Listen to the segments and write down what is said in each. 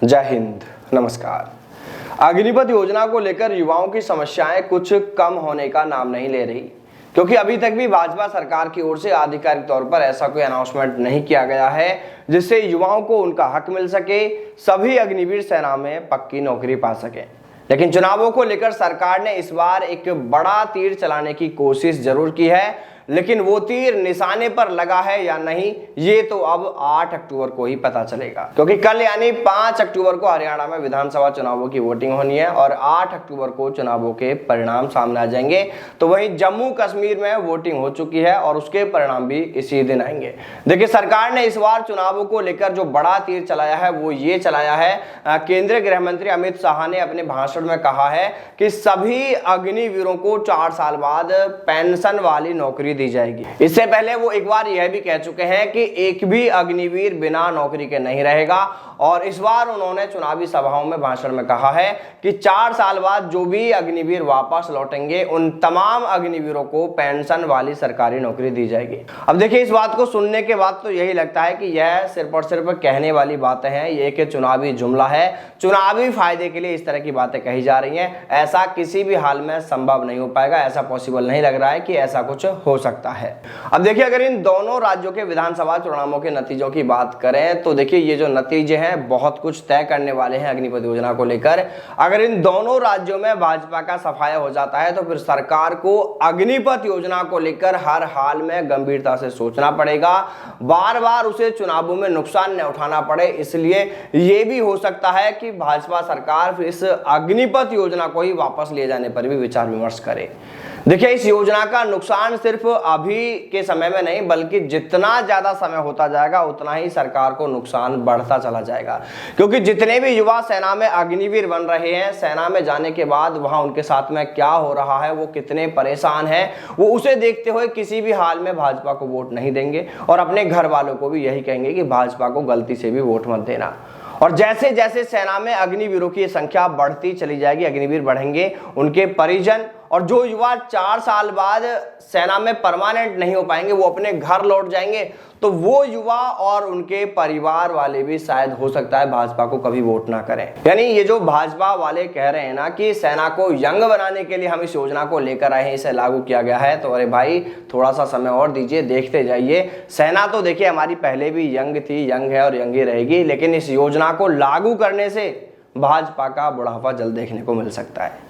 जय हिंद, नमस्कार। अग्निपथ योजना को लेकर युवाओं की समस्याएं कुछ कम होने का नाम नहीं ले रही, क्योंकि अभी तक भी भाजपा सरकार की ओर से आधिकारिक तौर पर ऐसा कोई अनाउंसमेंट नहीं किया गया है जिससे युवाओं को उनका हक मिल सके, सभी अग्निवीर सेना में पक्की नौकरी पा सके। लेकिन चुनावों को लेकर सरकार ने इस बार एक बड़ा तीर चलाने की कोशिश जरूर की है, लेकिन वो तीर निशाने पर लगा है या नहीं ये तो अब 8 अक्टूबर को ही पता चलेगा, क्योंकि कल यानी 5 अक्टूबर को हरियाणा में विधानसभा चुनावों की वोटिंग होनी है और 8 अक्टूबर को चुनावों के परिणाम सामने आ जाएंगे। तो वहीं जम्मू कश्मीर में वोटिंग हो चुकी है और उसके परिणाम भी इसी दिन आएंगे। देखिए, सरकार ने इस बार चुनावों को लेकर जो बड़ा तीर चलाया है वो ये चलाया है, केंद्रीय गृह मंत्री अमित शाह ने अपने भाषण में कहा है कि सभी अग्निवीरों को 4 साल बाद पेंशन वाली नौकरी दी जाएगी। इससे पहले वो एक बार यह भी कह चुके हैं कि एक भी अग्निवीर बिना नौकरी के नहीं रहेगा, और इस बार उन्होंने चुनावी सभाओं में भाषण में कहा है कि 4 साल बाद जो भी अग्निवीर वापस लौटेंगे उन तमाम अग्निवीरों को पेंशन वाली सरकारी नौकरी दी जाएगी। अब देखिए, इस बात को सुनने के बाद तो यही लगता है कि यह सिर्फ और सिर्फ कहने वाली बातें हैं, ये कि चुनावी जुमला है, चुनावी फायदे के लिए इस तरह की बातें कही जा रही हैं। ऐसा किसी भी हाल में संभव नहीं हो पाएगा, ऐसा पॉसिबल नहीं लग रहा है कि ऐसा कुछ हो सकता है। अब देखिए, अगर इन दोनों राज्यों के विधानसभा चुनावों के नतीजों की बात करें तो देखिए, ये जो नतीजे हैं बहुत कुछ तय करने वाले हैं अग्निपथ योजना को लेकर। अगर इन दोनों राज्यों में भाजपा का सफाया हो जाता है तो फिर सरकार को अग्निपथ योजना को लेकर हर हाल में गंभीरता से सोचना पड़ेगा, बार बार उसे चुनावों में नुकसान न उठाना पड़े। इसलिए यह भी हो सकता है कि भाजपा सरकार फिर इस अग्निपथ योजना को ही वापस ले जाने पर भी विचार विमर्श करे। देखिए, इस योजना का नुकसान सिर्फ अभी के समय में नहीं, बल्कि जितना ज्यादा समय होता जाएगा उतना ही सरकार को नुकसान बढ़ता चला जाएगा, क्योंकि जितने भी युवा सेना में अग्निवीर बन रहे हैं, सेना में जाने के बाद वहां उनके साथ में क्या हो रहा है, वो कितने परेशान हैं, वो उसे देखते हुए किसी भी हाल में भाजपा को वोट नहीं देंगे और अपने घर वालों को भी यही कहेंगे कि भाजपा को गलती से भी वोट मत देना। और जैसे जैसे सेना में अग्निवीरों की संख्या बढ़ती चली जाएगी, अग्निवीर बढ़ेंगे, उनके परिजन और जो युवा 4 साल बाद सेना में परमानेंट नहीं हो पाएंगे, वो अपने घर लौट जाएंगे, तो वो युवा और उनके परिवार वाले भी शायद हो सकता है भाजपा को कभी वोट ना करें। यानी ये जो भाजपा वाले कह रहे हैं ना कि सेना को यंग बनाने के लिए हम इस योजना को लेकर आए हैं, इसे लागू किया गया है, तो अरे भाई थोड़ा सा समय और दीजिए, देखते जाइए। सेना तो देखिए हमारी पहले भी यंग थी, यंग है और यंग ही रहेगी, लेकिन इस योजना को लागू करने से भाजपा का बुढ़ापा जल्द देखने को मिल सकता है।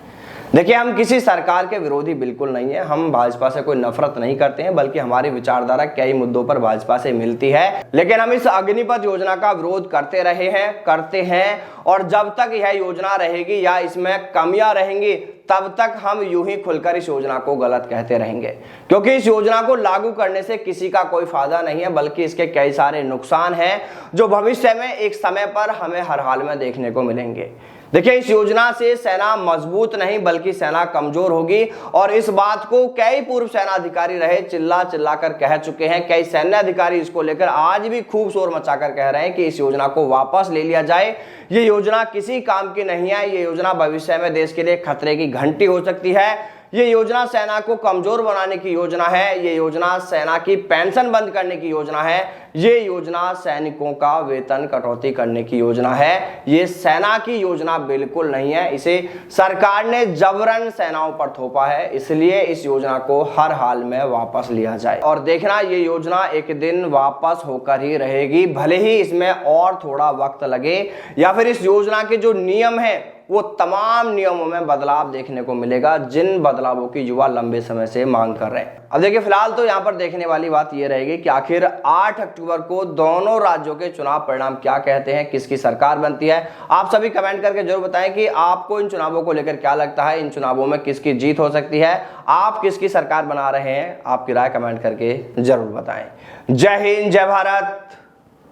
देखिए, हम किसी सरकार के विरोधी बिल्कुल नहीं है, हम भाजपा से कोई नफरत नहीं करते हैं, बल्कि हमारी विचारधारा कई मुद्दों पर भाजपा से मिलती है, लेकिन हम इस अग्निपथ योजना का विरोध करते रहे हैं, करते हैं, और जब तक यह योजना रहेगी या इसमें कमियां रहेंगी तब तक हम यूं ही खुलकर इस योजना को गलत कहते रहेंगे, क्योंकि इस योजना को लागू करने से किसी का कोई फायदा नहीं है, बल्कि इसके कई सारे नुकसान हैं जो भविष्य में एक समय पर हमें हर हाल में देखने को मिलेंगे। देखिए, इस योजना से सेना मजबूत नहीं बल्कि सेना कमजोर होगी, और इस बात को कई पूर्व सेना अधिकारी रहे चिल्ला चिल्ला कर कह चुके हैं। कई सैन्य अधिकारी इसको लेकर आज भी खूब शोर मचाकर कह रहे हैं कि इस योजना को वापस ले लिया जाए, ये योजना किसी काम की नहीं है, ये योजना भविष्य में देश के लिए खतरे की घंटी हो सकती है, ये योजना सेना को कमजोर बनाने की योजना है, ये योजना सेना की पेंशन बंद करने की योजना है, ये योजना सैनिकों का वेतन कटौती करने की योजना है, ये सेना की योजना बिल्कुल नहीं है। इसे सरकार ने जबरन सेनाओं पर थोपा है, इसलिए इस योजना को हर हाल में वापस लिया जाए। और देखना, ये योजना एक दिन वापस होकर ही रहेगी, भले ही इसमें और थोड़ा वक्त लगे, या फिर इस योजना के जो नियम है वो तमाम नियमों में बदलाव देखने को मिलेगा, जिन बदलावों की युवा लंबे समय से मांग कर रहे हैं। अब देखिए, फिलहाल तो यहाँ पर देखने वाली बात ये रहेगी कि आखिर 8 अक्टूबर को दोनों राज्यों के चुनाव परिणाम क्या कहते हैं, किसकी सरकार बनती है। आप सभी कमेंट करके जरूर बताएं कि आपको इन चुनावों को लेकर क्या लगता है, इन चुनावों में किसकी जीत हो सकती है, आप किसकी सरकार बना रहे हैं, आपकी राय कमेंट करके जरूर बताएं। जय हिंद, जय भारत,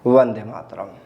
वंदे मातरम।